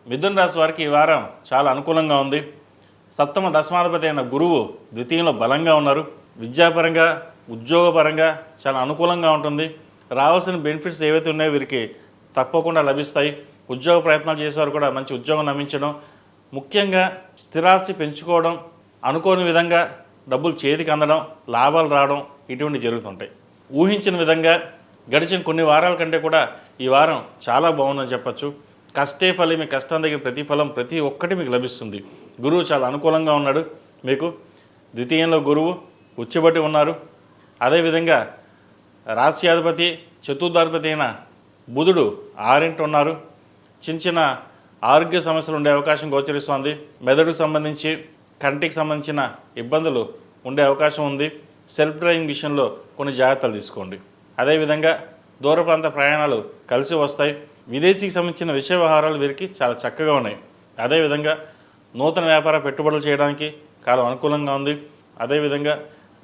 మిథున రాశి వారికి ఈ వారం చాలా అనుకూలంగా ఉంది. సప్తమ దశమాధిపతి అయిన గురువు ద్వితీయంలో బలంగా ఉన్నారు. విద్యాపరంగా ఉద్యోగపరంగా చాలా అనుకూలంగా ఉంటుంది. రావాల్సిన బెనిఫిట్స్ ఏవైతే ఉన్నాయో వీరికి తప్పకుండా లభిస్తాయి. ఉద్యోగ ప్రయత్నాలు చేసేవారు కూడా మంచి ఉద్యోగం లభించడం, ముఖ్యంగా స్థిరాస్తి పెంచుకోవడం, అనుకోని విధంగా డబ్బులు చేతికి అందడం, లాభాలు రావడం ఇటువంటి జరుగుతుంటాయి. ఊహించిన విధంగా గడిచిన కొన్ని వారాల కంటే కూడా ఈ వారం చాలా బాగుందని చెప్పచ్చు. కష్టే ఫలి, మీ కష్టం దగ్గర ప్రతిఫలం ప్రతి ఒక్కటి మీకు లభిస్తుంది. గురువు చాలా అనుకూలంగా ఉన్నాడు. మీకు ద్వితీయంలో గురువు ఉచ్చబట్టి ఉన్నారు. అదేవిధంగా రాశ్యాధిపతి చతుర్థాధిపతి అయిన బుధుడు ఆరింటి ఉన్నారు. చిన్న చిన్న ఆరోగ్య సమస్యలు ఉండే అవకాశం గోచరిస్తోంది. మెదడుకు సంబంధించి కంటికి సంబంధించిన ఇబ్బందులు ఉండే అవకాశం ఉంది. సెల్ఫ్ డ్రైవింగ్ విషయంలో కొన్ని జాగ్రత్తలు తీసుకోండి. అదేవిధంగా దూర ప్రాంత ప్రయాణాలు కలిసి వస్తాయి. విదేశీకి సంబంధించిన విషయ వ్యవహారాలు వీరికి చాలా చక్కగా ఉన్నాయి. అదేవిధంగా నూతన వ్యాపార పెట్టుబడులు చేయడానికి కాలం అనుకూలంగా ఉంది. అదేవిధంగా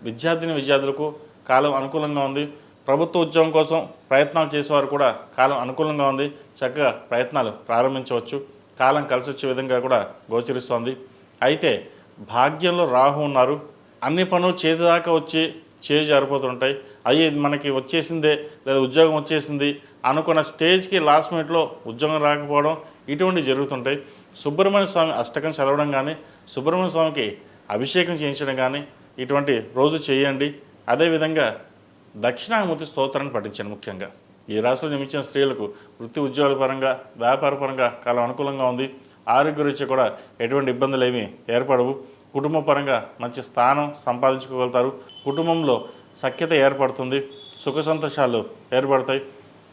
విద్యార్థులకు కాలం అనుకూలంగా ఉంది. ప్రభుత్వ ఉద్యోగం కోసం ప్రయత్నాలు చేసేవారు కూడా కాలం అనుకూలంగా ఉంది. చక్కగా ప్రయత్నాలు ప్రారంభించవచ్చు. కాలం కలిసి వచ్చే విధంగా కూడా గోచరిస్తోంది. అయితే భాగ్యంలో రాహు ఉన్నారు. అన్ని పనులు చేతిదాకా వచ్చి జారిపోతుంటాయి. అయ్యి మనకి వచ్చేసిందే లేదా ఉద్యోగం వచ్చేసింది అనుకున్న స్టేజ్కి లాస్ట్ మినిట్లో ఉద్యోగం రాకపోవడం ఇటువంటివి జరుగుతుంటాయి. సుబ్రహ్మణ్య స్వామి అష్టకం చదవడం కానీ, సుబ్రహ్మణ్య స్వామికి అభిషేకం చేయించడం కానీ ఇటువంటి రోజు చేయండి. అదేవిధంగా దక్షిణామూర్తి స్తోత్రాన్ని పఠించండి. ముఖ్యంగా ఈ రాశిలో జన్మించిన స్త్రీలకు వృత్తి ఉద్యోగాల పరంగా, వ్యాపార పరంగా కాలం అనుకూలంగా ఉంది. ఆరోగ్య రీత్యా కూడా ఎటువంటి ఇబ్బందులు ఏమీ ఏర్పడవు. కుటుంబ పరంగా మంచి స్థానం సంపాదించుకోగలుగుతారు. కుటుంబంలో సఖ్యత ఏర్పడుతుంది. సుఖ సంతోషాలు ఏర్పడతాయి.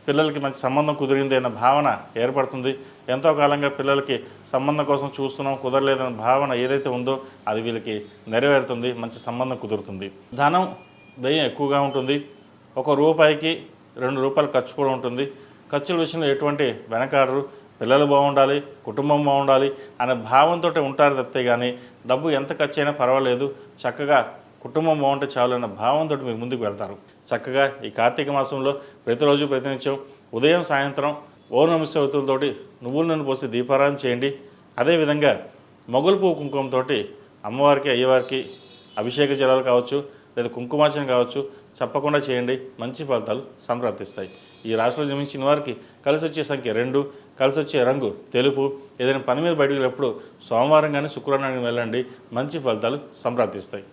పిల్లలకి మంచి సంబంధం కుదిరింది అన్న భావన ఏర్పడుతుంది. ఎంతో కాలంగా పిల్లలకి సంబంధం కోసం చూస్తున్నాం, కుదరలేదన్న భావన ఏదైతే ఉందో అది వీళ్ళకి నెరవేరుతుంది. మంచి సంబంధం కుదురుతుంది. ధనం వ్యయం ఎక్కువగా ఉంటుంది. ఒక రూపాయికి 2 రూపాయలు ఖర్చు కూడా ఉంటుంది. ఖర్చుల విషయంలో ఎటువంటి వెనకాడరు. పిల్లలు బాగుండాలి, కుటుంబం బాగుండాలి అనే భావంతో ఉంటారు తప్పితే కానీ డబ్బు ఎంత ఖర్చు అయినా పర్వాలేదు, చక్కగా కుటుంబం బాగుంటే చాలు అన్న భావంతో మీరు ముందుకు వెళ్తారు. చక్కగా ఈ కార్తీక మాసంలో ప్రతిరోజు ప్రతినిత్యం ఉదయం సాయంత్రం ఓం నమః శివాయతోటి నువ్వుల నూనె పోసి దీపారాధన చేయండి. అదేవిధంగా మొగలు పువ్వు కుంకుమతో అమ్మవారికి అయ్యవారికి అభిషేక జలాలు కావచ్చు లేదా కుంకుమార్చన కావచ్చు తప్పకుండా చేయండి. మంచి ఫలితాలు సంప్రాప్తిస్తాయి. ఈ రాశిలో జన్మించిన వారికి కలిసి వచ్చే సంఖ్య 2, కలిసి వచ్చే రంగు తెలుపు. ఏదైనా పని మీద బయటకు వెళ్ళినప్పుడు సోమవారం కానీ శుక్రవారం కానీ వెళ్ళండి. మంచి ఫలితాలు సంప్రాప్తిస్తాయి.